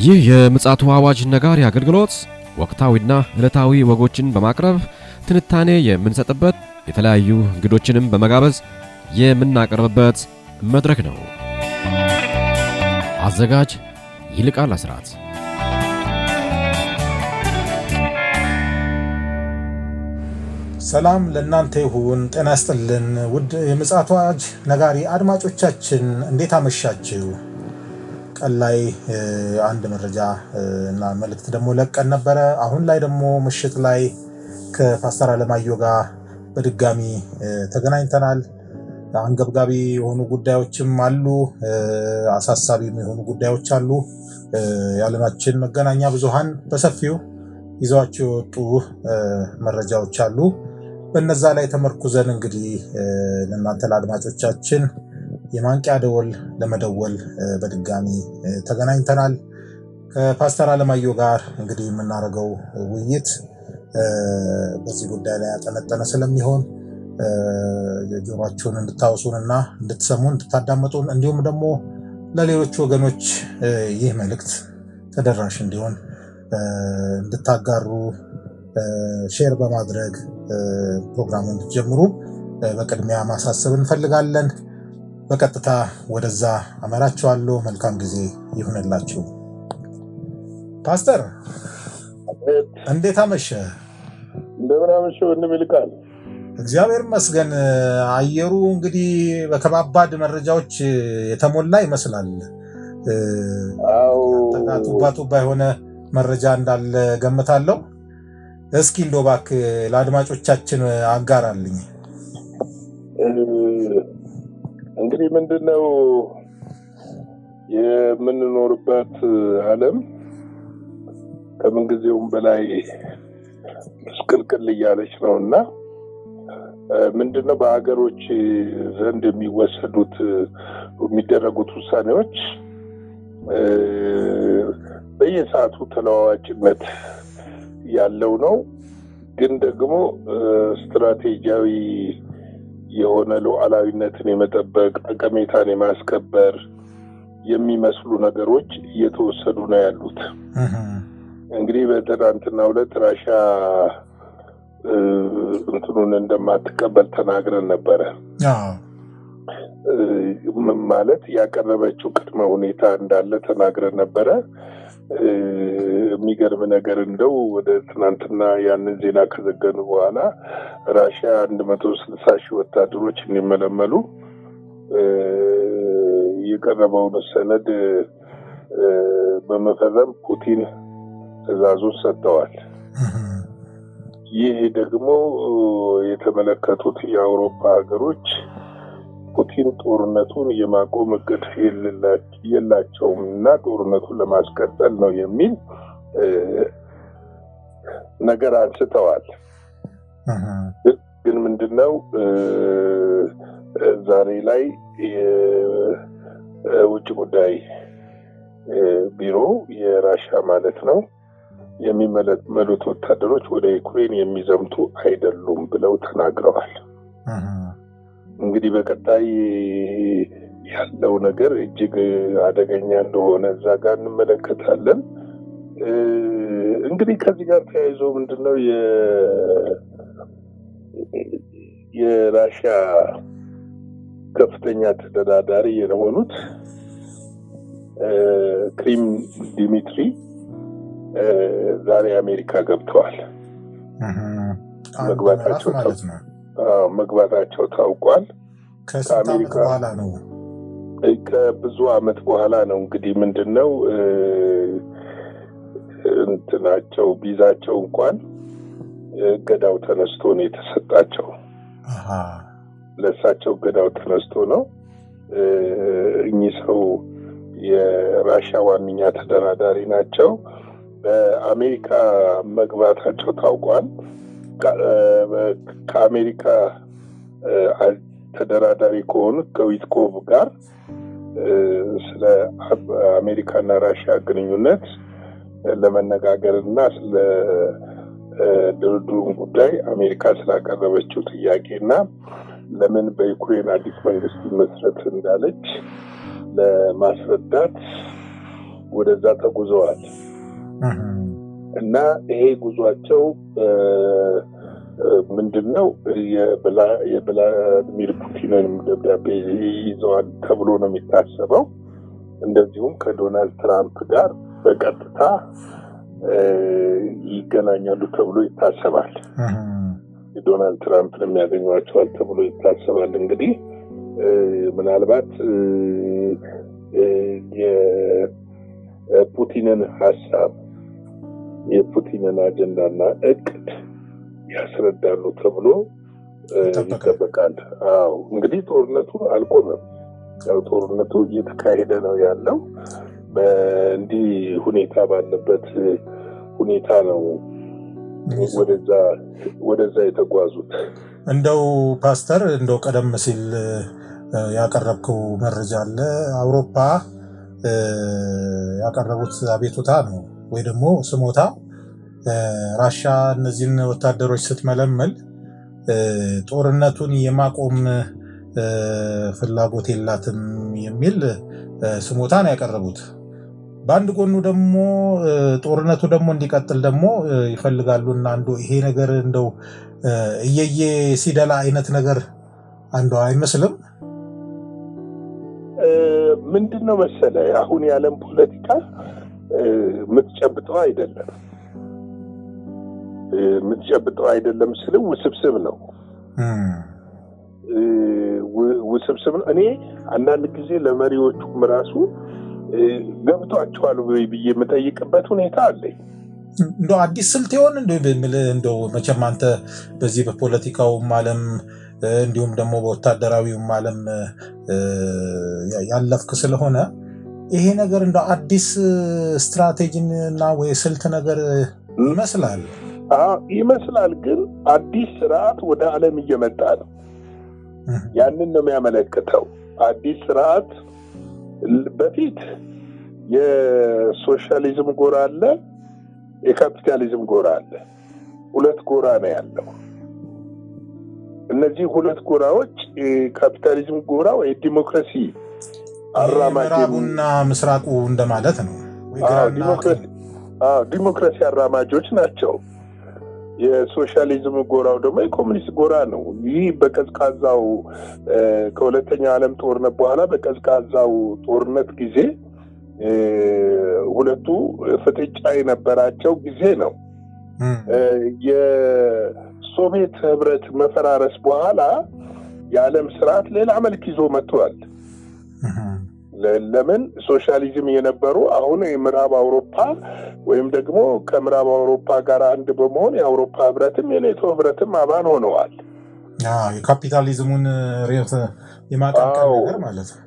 ይህ የምጽአቱ አዋጅ ነጋሪ አገልግሎት ወቅታዊና ዕለታዊ ወጎችን በማቅረብ ትንታኔ የምንሰጥበት የተለያዩ እንግዶችንም በመጋበዝ የምናቀርብበት መድረክ ነው። አዘጋጅ ይልቃል አስራት። ሰላም ለእናንተ ይሁን። ጤና ይስጥልን ውድ የምጽአቱ አዋጅ ነጋሪ አድማጮቻችን እንዴት አመሻችሁ? ቀን ላይ አንድ መረጃ እና መልእክት ደግሞ ለቀን ነበረ። አሁን ላይ ደግሞ ምሽት ላይ ከፓስተር አለማየሁ ጋር በድጋሚ ተገናኝተናል። አንገብጋቢ የሆኑ ጉዳዮችም አሉ፣ አሳሳቢ የሆኑ ጉዳዮች አሉ። የዓለማችን መገናኛ ብዙሃን በሰፊው ይዘዋቸው የወጡ መረጃዎች አሉ። በእነዛ ላይ ተመርኩዘን እንግዲህ ለእናንተ ለአድማጮቻችን የማንቂያ ደወል ለመደወል በድጋሚ ተገናኝተናል። ከፓስተር አለማየሁ ጋር እንግዲህ የምናደርገው ውይይት በዚህ ጉዳይ ላይ ያጠነጠነ ስለሚሆን ጆሮአችሁን እንድታወሱንና እንድትሰሙን እንድታዳምጡን፣ እንዲሁም ደግሞ ለሌሎች ወገኖች ይህ መልእክት ተደራሽ እንዲሆን እንድታጋሩ ሼር በማድረግ ፕሮግራሙን እንድትጀምሩ በቅድሚያ ማሳሰብ እንፈልጋለን። በቀጥታ ወደዛ አመራችኋለሁ። መልካም ጊዜ ይሁንላችሁ። ፓስተር እንዴት አመሸ? እንደምን አመሸህ ወንድም ይልቃል? እግዚአብሔር ይመስገን። አየሩ እንግዲህ በከባባድ መረጃዎች የተሞላ ይመስላል። ቱባ የሆነ መረጃ እንዳለ ገምታለሁ። እስኪ እንደው እባክህ ለአድማጮቻችን አጋራልኝ። እንግዲህ ምንድነው የምንኖርበት ዓለም ከምንጊዜውም በላይ ምስቅልቅል እያለች ነውና ምንድነው በሀገሮች ዘንድ የሚደረጉት ውሳኔዎች በየሰዓቱ ተለዋዋጭነት ያለው ነው። ግን ደግሞ ስትራቴጂያዊ የሆነ ሉዓላዊነትን የመጠበቅ ጠቀሜታን የማስከበር የሚመስሉ ነገሮች እየተወሰዱ ነው ያሉት። እንግዲህ በትናንትናው ዕለት ራሽያ እንትኑን እንደማትቀበል ተናግረን ነበረ። ማለት ያቀረበችው ቅድመ ሁኔታ እንዳለ ተናግረን ነበረ። የሚገርም ነገር እንደው ወደ ትናንትና ያንን ዜና ከዘገኑ በኋላ ራሽያ 160 ሺህ ወታደሮች እንዲመለመሉ የቀረበውን ሰነድ በመፈረም ፑቲን ትዕዛዙን ሰጥተዋል። ይህ ደግሞ የተመለከቱት የአውሮፓ ሀገሮች ፑቲን ጦርነቱን የማቆም እቅድ የላቸውም እና ጦርነቱን ለማስቀጠል ነው የሚል ነገር አንስተዋል። ግን ምንድነው ዛሬ ላይ የውጭ ጉዳይ ቢሮ የራሽያ ማለት ነው የሚመለመሉት ወታደሮች ወደ ዩክሬን የሚዘምቱ አይደሉም ብለው ተናግረዋል። እንግዲህ በቀጣይ ያለው ነገር እጅግ አደገኛ እንደሆነ እዛ ጋር እንመለከታለን። እንግዲህ ከዚህ ጋር ተያይዞ ምንድነው የራሽያ ከፍተኛ ተደራዳሪ የሆኑት ክሪም ዲሚትሪ ዛሬ አሜሪካ ገብተዋል። መግባታቸው ታውቋል። ከአሜሪካ በኋላ ነው፣ ከብዙ ዓመት በኋላ ነው። እንግዲህ ምንድነው እንትናቸው ቪዛቸው እንኳን ገዳው ተነስቶ ነው የተሰጣቸው። ለሳቸው ገዳው ተነስቶ ነው። እኚህ ሰው የራሽያ ዋነኛ ተደራዳሪ ናቸው። በአሜሪካ መግባታቸው ታውቋል። ከአሜሪካ ተደራዳሪ ከሆኑት ከዊትኮቭ ጋር ስለ አሜሪካና ራሽያ ግንኙነት ለመነጋገርና ስለ ድርድሩን ጉዳይ አሜሪካ ስላቀረበችው ጥያቄና ለምን በዩክሬን አዲስ መንግስት መስረት እንዳለች ለማስረዳት ወደዛ ተጉዘዋል እና ይሄ ጉዟቸው ምንድነው የቭላዲሚር ፑቲንን ደብዳቤ ይዘዋል ተብሎ ነው የሚታሰበው። እንደዚሁም ከዶናልድ ትራምፕ ጋር በቀጥታ ይገናኛሉ ተብሎ ይታሰባል። ዶናልድ ትራምፕ የሚያገኟቸዋል ተብሎ ይታሰባል። እንግዲህ ምናልባት የፑቲንን ሀሳብ የፑቲንን አጀንዳና እቅድ ያስረዳሉ ተብሎ ይጠበቃል። አዎ እንግዲህ ጦርነቱ አልቆመም። ያው ጦርነቱ እየተካሄደ ነው ያለው። በእንዲህ ሁኔታ ባለበት ሁኔታ ነው ወደዛ የተጓዙት። እንደው ፓስተር እንደው ቀደም ሲል ያቀረብከው መረጃ አለ። አውሮፓ ያቀረቡት አቤቱታ ነው ወይ ደግሞ ስሞታ ራሻ እነዚህን ወታደሮች ስትመለመል ጦርነቱን የማቆም ፍላጎት የላትም የሚል ስሞታ ነው ያቀረቡት። በአንድ ጎኑ ደግሞ ጦርነቱ ደግሞ እንዲቀጥል ደግሞ ይፈልጋሉና አንዱ ይሄ ነገር እንደው እየየ ሲደላ አይነት ነገር አንዱ አይመስልም? ምንድነው መሰለ አሁን የዓለም ፖለቲካ የምትጨብጠው አይደለም ስለ ውስብስብ ነው። ውስብስብ ነው። እኔ አንዳንድ ጊዜ ለመሪዎቹም ራሱ ገብቷቸዋል ወይ ብዬ የምጠይቅበት ሁኔታ አለኝ። እንደው አዲስ ስልት ይሆን እንደው መቼም አንተ በዚህ በፖለቲካውም ዓለም እንዲሁም ደግሞ በወታደራዊውም ዓለም ያለፍክ ስለሆነ ይሄ ነገር እንደው አዲስ ስትራቴጂና ወይ ስልት ነገር ይመስላል። ይመስላል ግን አዲስ ስርዓት ወደ ዓለም እየመጣ ነው። ያንን ነው የሚያመለክተው። አዲስ ስርዓት በፊት የሶሻሊዝም ጎራ አለ፣ የካፒታሊዝም ጎራ አለ። ሁለት ጎራ ነው ያለው። እነዚህ ሁለት ጎራዎች ካፒታሊዝም ጎራ ወይ ዲሞክራሲ ምዕራቡና ምስራቁ እንደማለት ነው። ዲሞክራሲ አራማጆች ናቸው። የሶሻሊዝም ጎራው ደግሞ የኮሙኒስት ጎራ ነው። ይህ በቀዝቃዛው ከሁለተኛው ዓለም ጦርነት በኋላ በቀዝቃዛው ጦርነት ጊዜ ሁለቱ ፍጥጫ የነበራቸው ጊዜ ነው። የሶቪየት ህብረት መፈራረስ በኋላ የዓለም ስርዓት ሌላ መልክ ይዞ መጥቷል። ለምን ሶሻሊዝም የነበሩ አሁን የምዕራብ አውሮፓ ወይም ደግሞ ከምዕራብ አውሮፓ ጋር አንድ በመሆን የአውሮፓ ህብረትም የኔቶ ህብረትም አባል ሆነዋል። የካፒታሊዝሙን ሬት የማቀንቀን ነገር ማለት ነው።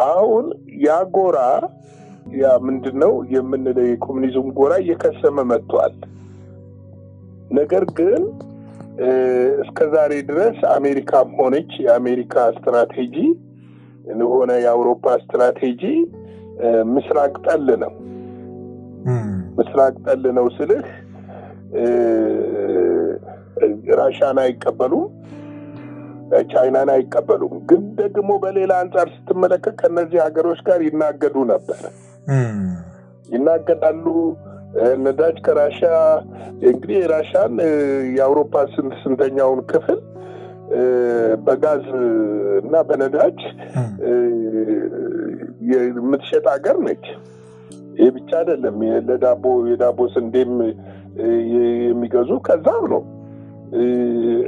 አሁን ያ ጎራ ያ ምንድነው የምንለው የኮሙኒዝም ጎራ እየከሰመ መጥቷል። ነገር ግን እስከዛሬ ድረስ አሜሪካም ሆነች የአሜሪካ ስትራቴጂ ሆነ የአውሮፓ ስትራቴጂ ምስራቅ ጠል ነው። ምስራቅ ጠል ነው ስልህ ራሻን አይቀበሉም፣ ቻይናን አይቀበሉም። ግን ደግሞ በሌላ አንጻር ስትመለከት ከነዚህ ሀገሮች ጋር ይናገዱ ነበር፣ ይናገዳሉ። ነዳጅ ከራሻ እንግዲህ ራሻን የአውሮፓ ስንተኛውን ክፍል በጋዝ እና በነዳጅ የምትሸጥ ሀገር ነች። ይህ ብቻ አይደለም፣ የዳቦ ስንዴም የሚገዙ ከዛም ነው።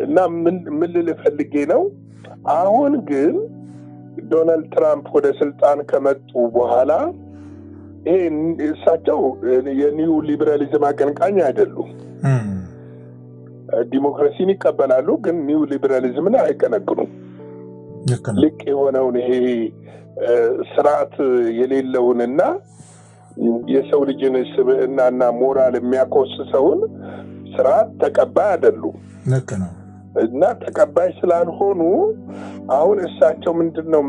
እና ምን ልል ፈልጌ ነው፣ አሁን ግን ዶናልድ ትራምፕ ወደ ስልጣን ከመጡ በኋላ ይሄ እሳቸው የኒው ሊበራሊዝም አቀንቃኝ አይደሉም። ዲሞክራሲን ይቀበላሉ፣ ግን ኒው ሊበራሊዝምን አይቀነቅኑም። ልቅ የሆነውን ይሄ ስርዓት የሌለውንና የሰው ልጅን ስብዕናና ሞራል የሚያኮስሰውን ስርዓት ተቀባይ አይደሉም። ልክ ነው። እና ተቀባይ ስላልሆኑ አሁን እሳቸው ምንድነው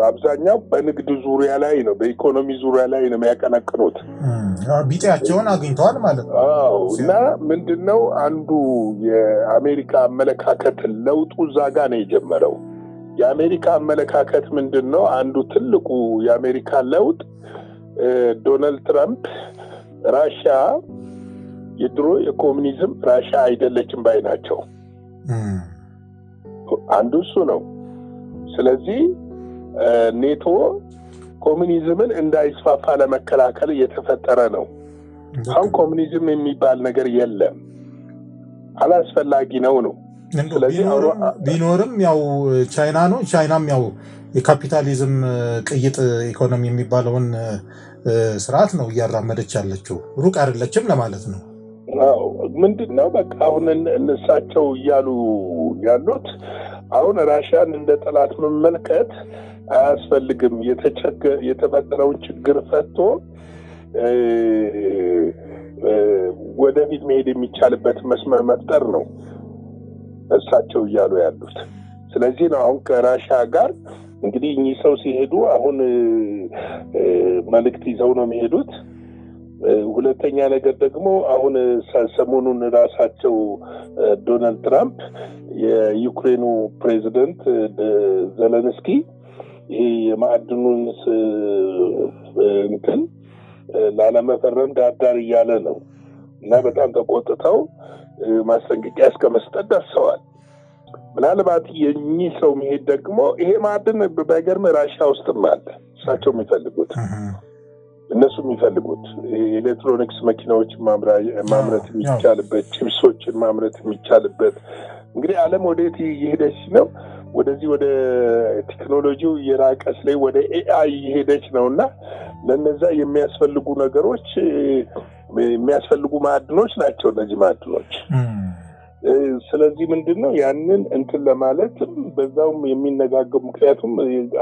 አብዛኛው በንግድ ዙሪያ ላይ ነው፣ በኢኮኖሚ ዙሪያ ላይ ነው የሚያቀነቅኑት። ቢጤያቸውን አግኝተዋል ማለት ነው። እና ምንድነው አንዱ የአሜሪካ አመለካከት ለውጡ ዛጋ ነው የጀመረው። የአሜሪካ አመለካከት ምንድነው? አንዱ ትልቁ የአሜሪካ ለውጥ ዶናልድ ትራምፕ ራሽያ የድሮ የኮሙኒዝም ራሽያ አይደለችም ባይ ናቸው። አንዱ እሱ ነው። ስለዚህ ኔቶ ኮሙኒዝምን እንዳይስፋፋ ለመከላከል የተፈጠረ ነው። አሁን ኮሙኒዝም የሚባል ነገር የለም፣ አላስፈላጊ ነው። ስለዚህ ቢኖርም ያው ቻይና ነው። ቻይናም ያው የካፒታሊዝም ቅይጥ ኢኮኖሚ የሚባለውን ስርዓት ነው እያራመደች ያለችው፣ ሩቅ አይደለችም ለማለት ነው። አዎ ምንድነው በቃ አሁን እነሳቸው እያሉ ያሉት አሁን ራሽያን እንደ ጠላት መመልከት አያስፈልግም። የተፈጠረውን ችግር ፈቶ ወደፊት መሄድ የሚቻልበት መስመር መፍጠር ነው እሳቸው እያሉ ያሉት። ስለዚህ ነው አሁን ከራሽያ ጋር እንግዲህ እኚህ ሰው ሲሄዱ አሁን መልእክት ይዘው ነው የሚሄዱት። ሁለተኛ ነገር ደግሞ አሁን ሰሞኑን ራሳቸው ዶናልድ ትራምፕ የዩክሬኑ ፕሬዝዳንት ዘለንስኪ ይሄ የማዕድኑን እንትን ላለመፈረም ዳርዳር እያለ ነው እና በጣም ተቆጥተው ማስጠንቀቂያ እስከመስጠት ደርሰዋል። ምናልባት የኚህ ሰው መሄድ ደግሞ ይሄ ማዕድን በገርም ራሽያ ውስጥም አለ። እሳቸው የሚፈልጉት እነሱ የሚፈልጉት ኤሌክትሮኒክስ መኪናዎችን ማምረት የሚቻልበት፣ ቺፕሶችን ማምረት የሚቻልበት። እንግዲህ ዓለም ወዴት እየሄደች ነው? ወደዚህ ወደ ቴክኖሎጂው የራቀስ ላይ ወደ ኤአይ እየሄደች ነውና ለነዛ የሚያስፈልጉ ነገሮች የሚያስፈልጉ ማዕድኖች ናቸው እነዚህ ማዕድኖች። ስለዚህ ምንድነው ያንን እንትን ለማለትም በዛውም የሚነጋገሩ ምክንያቱም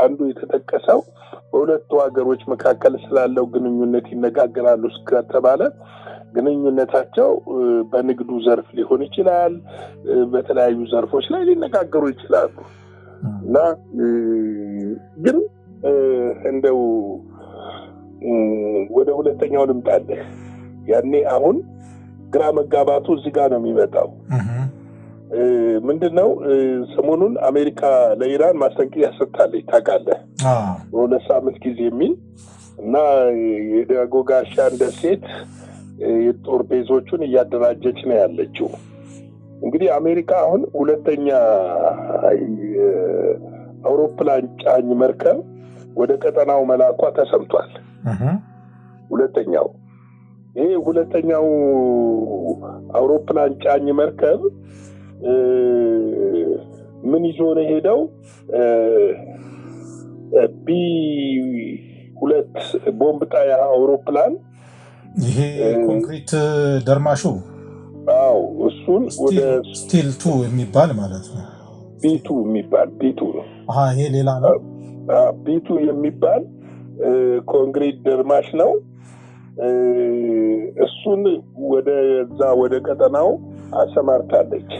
አንዱ የተጠቀሰው በሁለቱ ሀገሮች መካከል ስላለው ግንኙነት ይነጋገራሉ እስከተባለ ግንኙነታቸው በንግዱ ዘርፍ ሊሆን ይችላል፣ በተለያዩ ዘርፎች ላይ ሊነጋገሩ ይችላሉ እና ግን እንደው ወደ ሁለተኛው ልምጣለህ። ያኔ አሁን ግራ መጋባቱ እዚህ ጋር ነው የሚመጣው። ምንድነው ሰሞኑን አሜሪካ ለኢራን ማስጠንቀቂያ ሰጥታለች ታውቃለህ፣ በሁለት ሳምንት ጊዜ የሚል እና የዳጎጋሻን ደሴት የጦር ቤዞቹን እያደራጀች ነው ያለችው። እንግዲህ አሜሪካ አሁን ሁለተኛ አውሮፕላን ጫኝ መርከብ ወደ ቀጠናው መላኳ ተሰምቷል። ሁለተኛው አውሮፕላን ጫኝ መርከብ ምን ይዞ ነው ሄደው? ቢ2 ቦምብ ጣይ አውሮፕላን ይሄ ኮንክሪት ደርማሹ እሱን ወደ ስቲል 2 የሚባል ማለት ነው። ቢ2 ነው። ይሄ ሌላ ነው። ቢ2 የሚባል ኮንክሪት ደርማሽ ነው። እሱን ወደ ቀጠናው አሰማርታለች።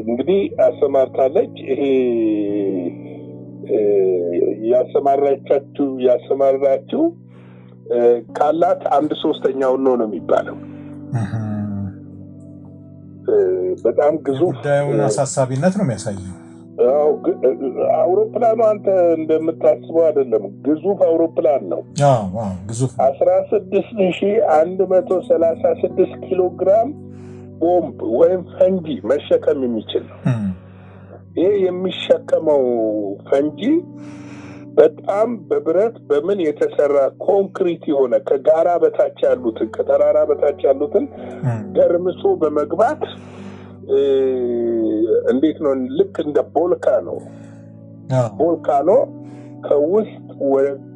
እንግዲህ አሰማርታለች። ይሄ ያሰማራችው ካላት 1/3 ነው የሚባለው። በጣም ግዙፍ ጉዳዩን አሳሳቢነት ነው የሚያሳየው። አውሮፕላኑ አንተ እንደምታስበው አይደለም፣ ግዙፍ አውሮፕላን ነው። ግዙፍ 16136 ኪሎ ግራም ቦምብ ወይም ፈንጂ መሸከም የሚችል ነው። ይሄ የሚሸከመው ፈንጂ በጣም በብረት በምን የተሰራ ኮንክሪት የሆነ ከጋራ በታች ያሉትን ከተራራ በታች ያሉትን ደርምሶ በመግባት እንዴት ነው ልክ እንደ ቮልካኖ ከውስጥ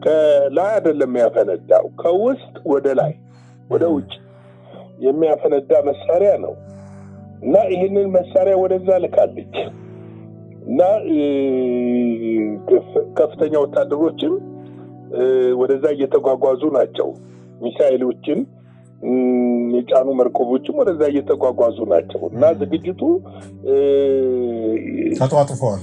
ከላይ አይደለም ያፈነዳው፣ ከውስጥ ወደ ላይ ወደ ውጭ የሚያፈነዳ መሳሪያ ነው እና ይህንን መሳሪያ ወደዛ ልካለች እና ከፍተኛ ወታደሮችም ወደዛ እየተጓጓዙ ናቸው። ሚሳኤሎችን የጫኑ መርከቦችም ወደዛ እየተጓጓዙ ናቸው እና ዝግጅቱ ተጧጥፏል።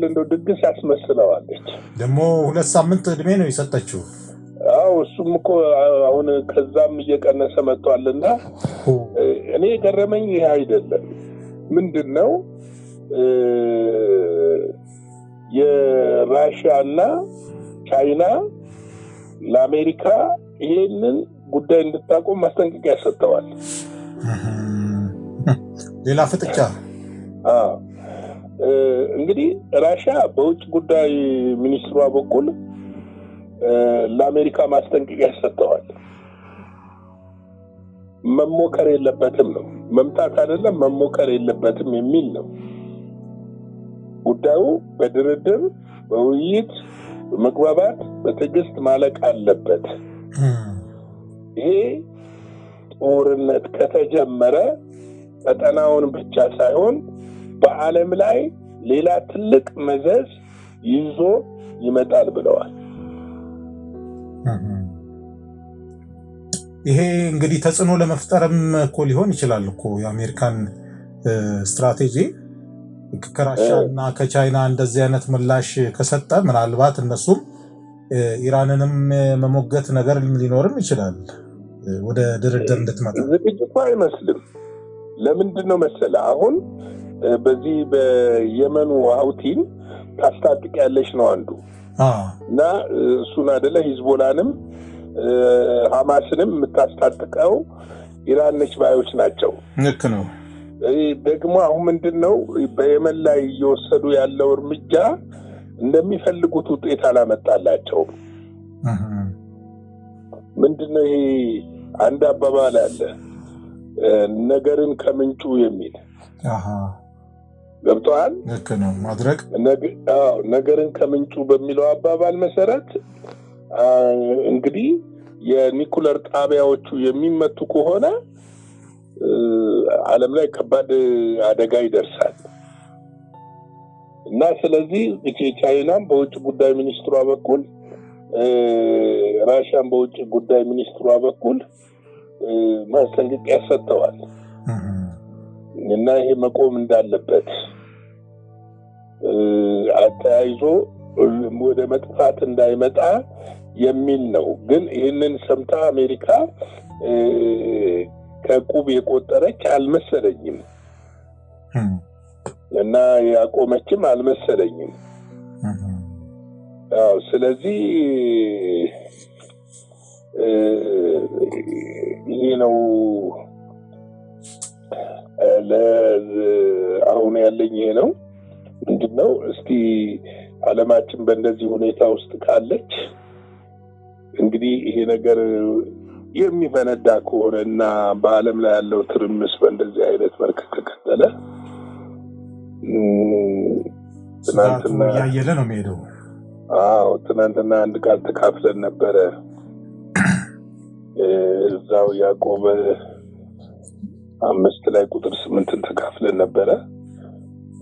እንደው ድግስ ያስመስለዋለች። ደግሞ 2 ሳምንት እድሜ ነው የሰጠችው። እሱም እኮ አሁን ከዛም እየቀነሰ መጥቷልና እኔ የገረመኝ ይሄ አይደለም። ምንድነው የራሽያና ቻይና ለአሜሪካ ይሄንን ጉዳይ እንድታቆም ማስጠንቀቂያ ሰጥተዋል። ሌላ ፍጥጫ። እንግዲህ ራሽያ በውጭ ጉዳይ ሚኒስትሯ በኩል ለአሜሪካ ማስጠንቀቂያ ሰጥተዋል። መሞከር የለበትም ነው፣ መምጣት አይደለም መሞከር የለበትም የሚል ነው። ጉዳዩ በድርድር በውይይት በመግባባት በትዕግስት ማለቅ አለበት። ይሄ ጦርነት ከተጀመረ ቀጠናውን ብቻ ሳይሆን በዓለም ላይ ሌላ ትልቅ መዘዝ ይዞ ይመጣል ብለዋል። ይሄ እንግዲህ ተጽዕኖ ለመፍጠርም እኮ ሊሆን ይችላል እኮ የአሜሪካን ስትራቴጂ ከራሽያ እና ከቻይና እንደዚህ አይነት ምላሽ ከሰጠ ምናልባት እነሱም ኢራንንም መሞገት ነገር ሊኖርም ይችላል ወደ ድርድር እንድትመጣ። ዝግጅቱ አይመስልም። ለምንድን ነው መሰለ አሁን በዚህ በየመኑ ሀውቲን ታስታጥቅ ያለች ነው አንዱ እና እሱን አይደለ ሂዝቦላንም ሐማስንም የምታስታጥቀው ኢራን ነች ባዮች ናቸው። ልክ ነው። ደግሞ አሁን ምንድነው በየመን ላይ እየወሰዱ ያለው እርምጃ እንደሚፈልጉት ውጤት አላመጣላቸውም። ምንድነው ይሄ አንድ አባባል አለ ነገርን ከምንጩ የሚል ገብቷል። ልክ ነው። ማድረግ ነገርን ከምንጩ በሚለው አባባል መሰረት እንግዲህ የኒኩለር ጣቢያዎቹ የሚመቱ ከሆነ ዓለም ላይ ከባድ አደጋ ይደርሳል እና ስለዚህ ቻይናም በውጭ ጉዳይ ሚኒስትሯ በኩል ራሽያም በውጭ ጉዳይ ሚኒስትሯ በኩል ማስጠንቀቂያ ሰጥተዋል እና ይሄ መቆም እንዳለበት አተያይዞ ወደ መጥፋት እንዳይመጣ የሚል ነው። ግን ይህንን ሰምታ አሜሪካ ከቁብ የቆጠረች አልመሰለኝም እና ያቆመችም አልመሰለኝም። ስለዚህ ይሄ ነው አሁን ያለኝ ይሄ ነው። ምንድነው እስቲ ዓለማችን በእንደዚህ ሁኔታ ውስጥ ካለች እንግዲህ ይሄ ነገር የሚፈነዳ ከሆነና በዓለም ላይ ያለው ትርምስ በእንደዚህ አይነት መልክ ከቀጠለ ትናንትና ያየለ ነው የሚሄደው። ትናንትና አንድ ቃል ተካፍለን ነበረ እዛው ያዕቆብ 5 ላይ ቁጥር 8 ተካፍለን ነበረ።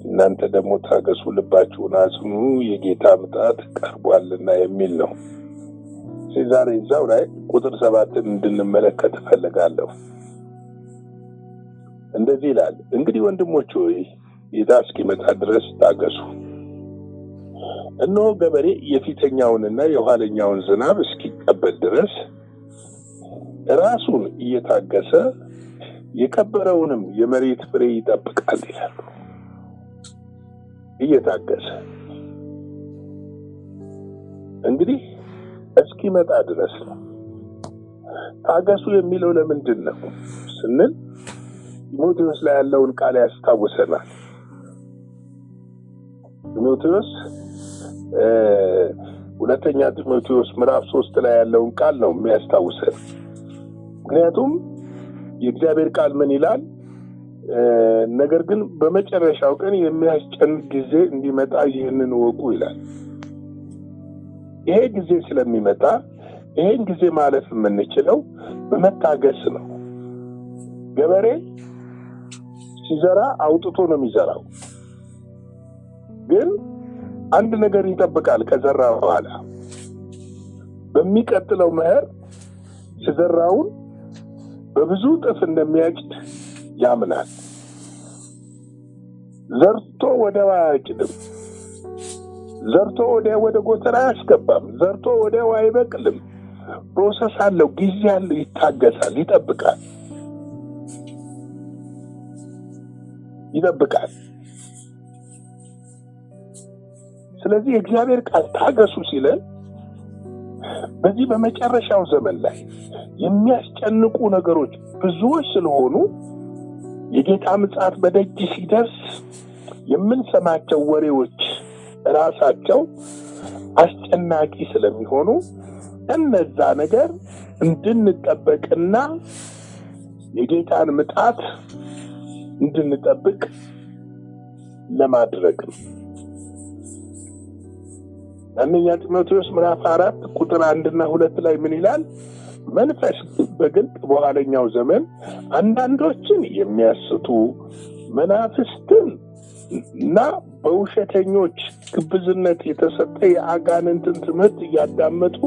እናንተ ደግሞ ታገሱ፣ ልባችሁን አጽኑ፣ የጌታ ምጣት ቀርቧልና የሚል ነው። ዛሬ እዛው ላይ ቁጥር 7 እንድንመለከት ፈልጋለሁ። እንደዚህ ይላል፣ እንግዲህ ወንድሞች ሆይ ጌታ እስኪመጣ ድረስ ታገሱ። እነሆ ገበሬ የፊተኛውንና የኋለኛውን ዝናብ እስኪቀበል ድረስ ራሱን እየታገሰ የከበረውንም የመሬት ፍሬ ይጠብቃል ይላል። እየታገሰ እንግዲህ እስኪመጣ ድረስ ነው። ታገሱ የሚለው ለምንድን ነው ስንል ጢሞቴዎስ ላይ ያለውን ቃል ያስታውሰናል። ጢሞቴዎስ ሁለተኛ ጢሞቴዎስ ምዕራፍ 3 ላይ ያለውን ቃል ነው የሚያስታውሰን። ምክንያቱም የእግዚአብሔር ቃል ምን ይላል? ነገር ግን በመጨረሻው ቀን የሚያስጨንቅ ጊዜ እንዲመጣ ይህንን ወቁ ይላል። ይሄ ጊዜ ስለሚመጣ ይሄን ጊዜ ማለፍ የምንችለው በመታገስ ነው። ገበሬ ሲዘራ አውጥቶ ነው የሚዘራው። ግን አንድ ነገር ይጠብቃል። ከዘራ በኋላ በሚቀጥለው መኸር ሲዘራውን በብዙ ጥፍ እንደሚያጭድ ያምናል። ዘርቶ ወዲያው አያጭድም። ዘርቶ ወዲያው ወደ ጎተራ አያስገባም። ዘርቶ ወዲያው አይበቅልም። ፕሮሰስ አለው፣ ጊዜ አለው፣ ይታገሳል፣ ይጠብቃል። ስለዚህ እግዚአብሔር ቃል ታገሱ ሲለን በዚህ በመጨረሻው ዘመን ላይ የሚያስጨንቁ ነገሮች ብዙዎች ስለሆኑ የጌታ ምጽአት በደጅ ሲደርስ የምንሰማቸው ወሬዎች ራሳቸው አስጨናቂ ስለሚሆኑ እነዛ ነገር እንድንጠብቅና የጌታን ምጽአት እንድንጠብቅ ለማድረግ ነው። አንደኛ ጢሞቴዎስ ምዕራፍ 4 ቁጥር 1 እና 2 ላይ ምን ይላል? መንፈስ በግልጥ በኋለኛው ዘመን አንዳንዶችን የሚያስቱ መናፍስትን እና በውሸተኞች ግብዝነት የተሰጠ የአጋንንትን ትምህርት እያዳመጡ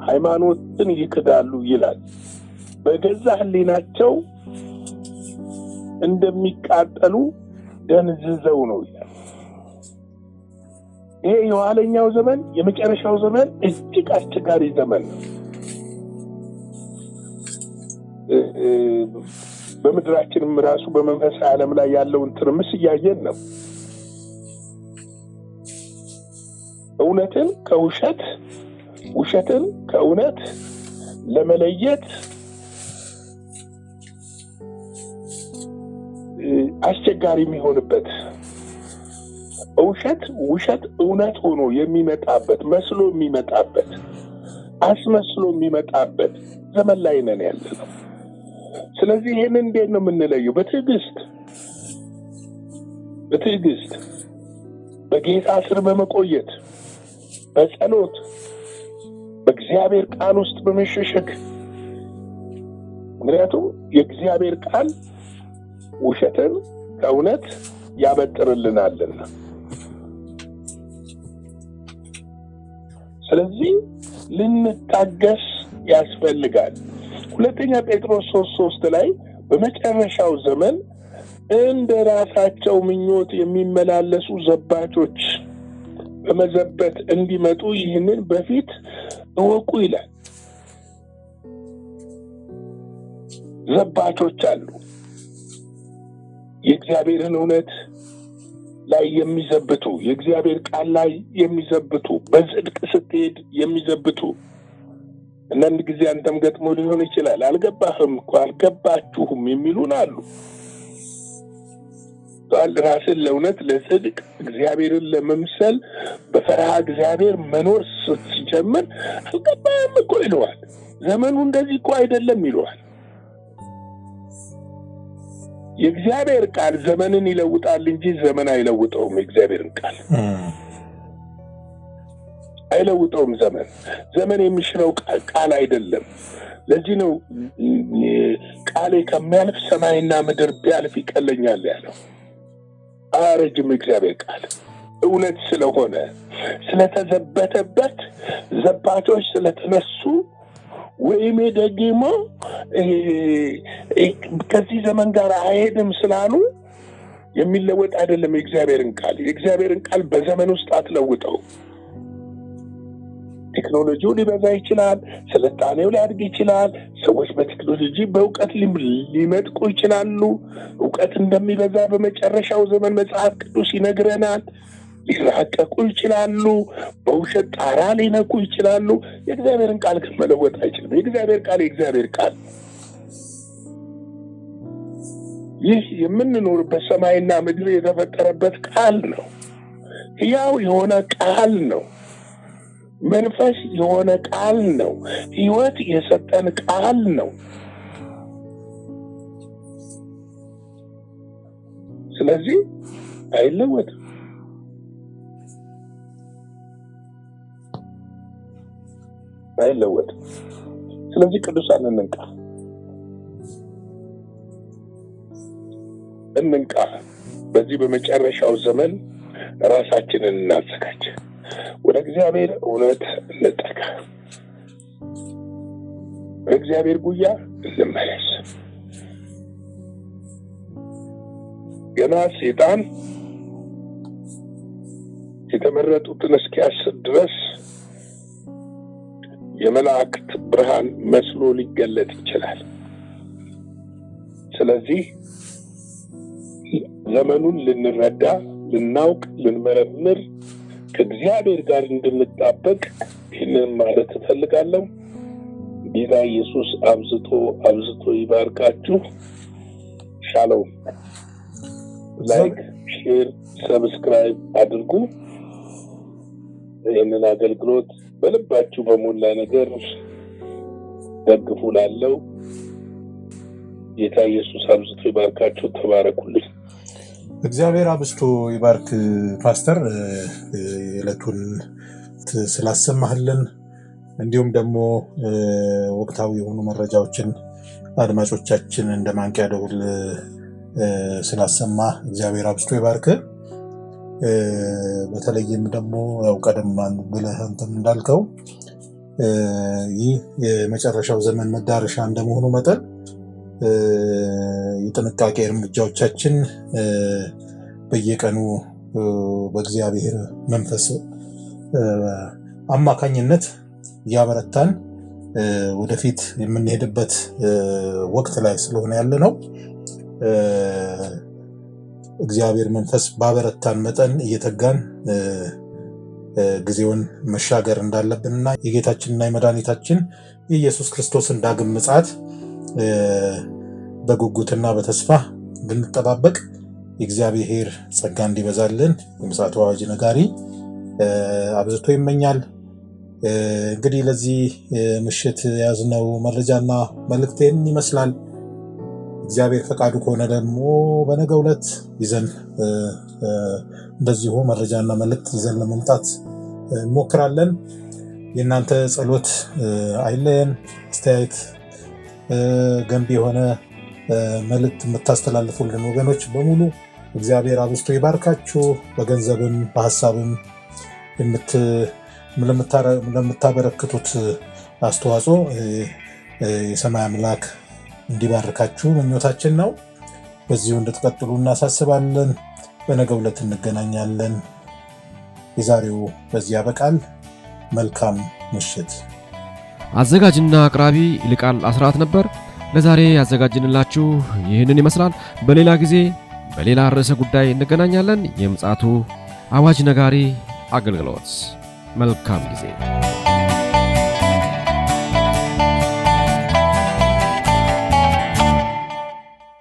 ሃይማኖትን ይክዳሉ ይላል። በገዛ ሕሊናቸው እንደሚቃጠሉ ደንዝዘው ነው ይላል። ይሄ የኋለኛው ዘመን የመጨረሻው ዘመን እጅግ አስቸጋሪ ዘመን ነው። በምድራችንም ራሱ በመንፈሳዊ ዓለም ላይ ያለውን ትርምስ እያየን ነው። እውነትን ከውሸት ውሸትን ከእውነት ለመለየት አስቸጋሪ የሚሆንበት ውሸት እውነት ሆኖ የሚመጣበት መስሎ የሚመጣበት አስመስሎ የሚመጣበት ዘመን ላይ ነን ያለነው። ስለዚህ ይሄን እንዴት ነው የምንለየው? በትዕግስት በጌታ ስር በመቆየት በጸሎት በእግዚአብሔር ቃል ውስጥ በመሸሸግ። ምክንያቱም የእግዚአብሔር ቃል ውሸትን ከእውነት ያበጥርልናልና። ስለዚህ ልንታገስ ያስፈልጋል። ሁለተኛ ጴጥሮስ 3:3 ላይ በመጨረሻው ዘመን እንደ ራሳቸው ምኞት የሚመላለሱ ዘባቾች በመዘበት እንዲመጡ ይህንን በፊት እወቁ ይላል። ዘባቾች አሉ። የእግዚአብሔርን እውነት ላይ የሚዘብቱ፣ የእግዚአብሔር ቃል ላይ የሚዘብቱ፣ በጽድቅ ስትሄድ የሚዘብቱ። አንዳንድ ጊዜ አንተም ገጥሞ ሊሆን ይችላል። አልገባህም እኮ አልገባችሁም የሚሉን አሉ። ራስን ለእውነት ለጽድቅ እግዚአብሔርን ለመምሰል በፈርሃ እግዚአብሔር መኖር ስትጀምር አልገባህም እኮ ይለዋል። ዘመኑ እንደዚህ እኮ አይደለም ይለዋል። የእግዚአብሔር ቃል ዘመንን ይለውጣል እንጂ ዘመን አይለውጠውም። የእግዚአብሔርን ቃል አይለውጠውም። ዘመን የሚሽረው ቃል አይደለም። ለዚህ ነው ቃሌ ከሚያልፍ ሰማይና ምድር ቢያልፍ ይቀለኛል ያለው። አያረጅም። የእግዚአብሔር ቃል እውነት ስለሆነ ስለተዘበተበት ዘባቾች ስለተነሱ ወይም ደግሞ ከዚህ ዘመን ጋር አይሄድም ስላሉ የሚለወጥ አይደለም። የእግዚአብሔርን ቃል በዘመን ውስጥ አትለውጠው። ቴክኖሎጂው ሊበዛ ይችላል፣ ስልጣኔው ሊያድግ ይችላል፣ ሰዎች በቴክኖሎጂ በእውቀት ሊመጥቁ ይችላሉ። እውቀት እንደሚበዛ በመጨረሻው ዘመን መጽሐፍ ቅዱስ ይነግረናል። ሊራቀቁ ይችላሉ፣ በውሸት ጣራ ሊነኩ ይችላሉ። የእግዚአብሔርን ቃል ግን መለወጥ አይችልም። የእግዚአብሔር ቃል ይህ የምንኖርበት ሰማይና ምድር የተፈጠረበት ቃል ነው። ሕያው የሆነ ቃል ነው። መንፈስ የሆነ ቃል ነው። ሕይወት የሰጠን ቃል ነው። ስለዚህ አይለወጥም። ስለዚህ ቅዱሳን እንንቃ። በዚህ በመጨረሻው ዘመን ራሳችንን እናዘጋጅ። ወደ እግዚአብሔር እውነት እንጠጋ። በእግዚአብሔር ጉያ እንመለስ። ገና ሰይጣን የተመረጡትን እስኪያስት ድረስ የመላእክት ብርሃን መስሎ ሊገለጥ ይችላል። ስለዚህ ዘመኑን ልንረዳ፣ ልናውቅ፣ ልንመረምር ከእግዚአብሔር ጋር እንድንጣበቅ ይህንን ማለት እፈልጋለሁ። ጌታ ኢየሱስ አብዝቶ ይባርካችሁ። ሻሎም። ላይክ፣ ሼር፣ ሰብስክራይብ አድርጉ። ይህንን አገልግሎት በልባችሁ በሞላ ነገር ደግፉ። ላለው ጌታ ኢየሱስ አብዝቶ ይባርካችሁ። ተባረኩልኝ። እግዚአብሔር አብዝቶ ይባርክ ፓስተር፣ የዕለቱን ስላሰማህልን እንዲሁም ደግሞ ወቅታዊ የሆኑ መረጃዎችን አድማጮቻችን እንደ ማንቂያ ደውል ስላሰማ እግዚአብሔር አብዝቶ ይባርክ። በተለይም ደግሞ ያው ቀደም ብለህ አንተም እንዳልከው ይህ የመጨረሻው ዘመን መዳረሻ እንደመሆኑ መጠን የጥንቃቄ እርምጃዎቻችን በየቀኑ በእግዚአብሔር መንፈስ አማካኝነት ያበረታን ወደፊት የምንሄድበት ወቅት ላይ ስለሆነ ያለ ነው። እግዚአብሔር መንፈስ ባበረታን መጠን እየተጋን ጊዜውን መሻገር እንዳለብንና የጌታችንና የመድኃኒታችን የኢየሱስ ክርስቶስን ዳግም ምጽአት በጉጉትና በተስፋ እንድንጠባበቅ የእግዚአብሔር ጸጋ እንዲበዛልን የምጽአቱ አዋጅ ነጋሪ አብዝቶ ይመኛል። እንግዲህ ለዚህ ምሽት ያዝነው መረጃና መልእክቴን ይመስላል። እግዚአብሔር ፈቃዱ ከሆነ ደግሞ በነገው ዕለት ይዘን እንደዚሁ መረጃና መልእክት ይዘን ለመምጣት እንሞክራለን። የእናንተ ጸሎት አይለየን። አስተያየት፣ ገንቢ የሆነ መልእክት የምታስተላልፉልን ወገኖች በሙሉ እግዚአብሔር አብዝቶ ይባርካችሁ። በገንዘብም በሀሳብም ለምታበረክቱት አስተዋጽኦ የሰማይ አምላክ እንዲባርካችሁ ምኞታችን ነው። በዚሁ እንድትቀጥሉ እናሳስባለን። በነገው ዕለት እንገናኛለን። የዛሬው በዚህ ያበቃል። መልካም ምሽት። አዘጋጅና አቅራቢ ይልቃል አስራት ነበር። ለዛሬ ያዘጋጅንላችሁ ይህንን ይመስላል። በሌላ ጊዜ በሌላ ርዕሰ ጉዳይ እንገናኛለን። የምጽአቱ አዋጅ ነጋሪ አገልግሎት። መልካም ጊዜ።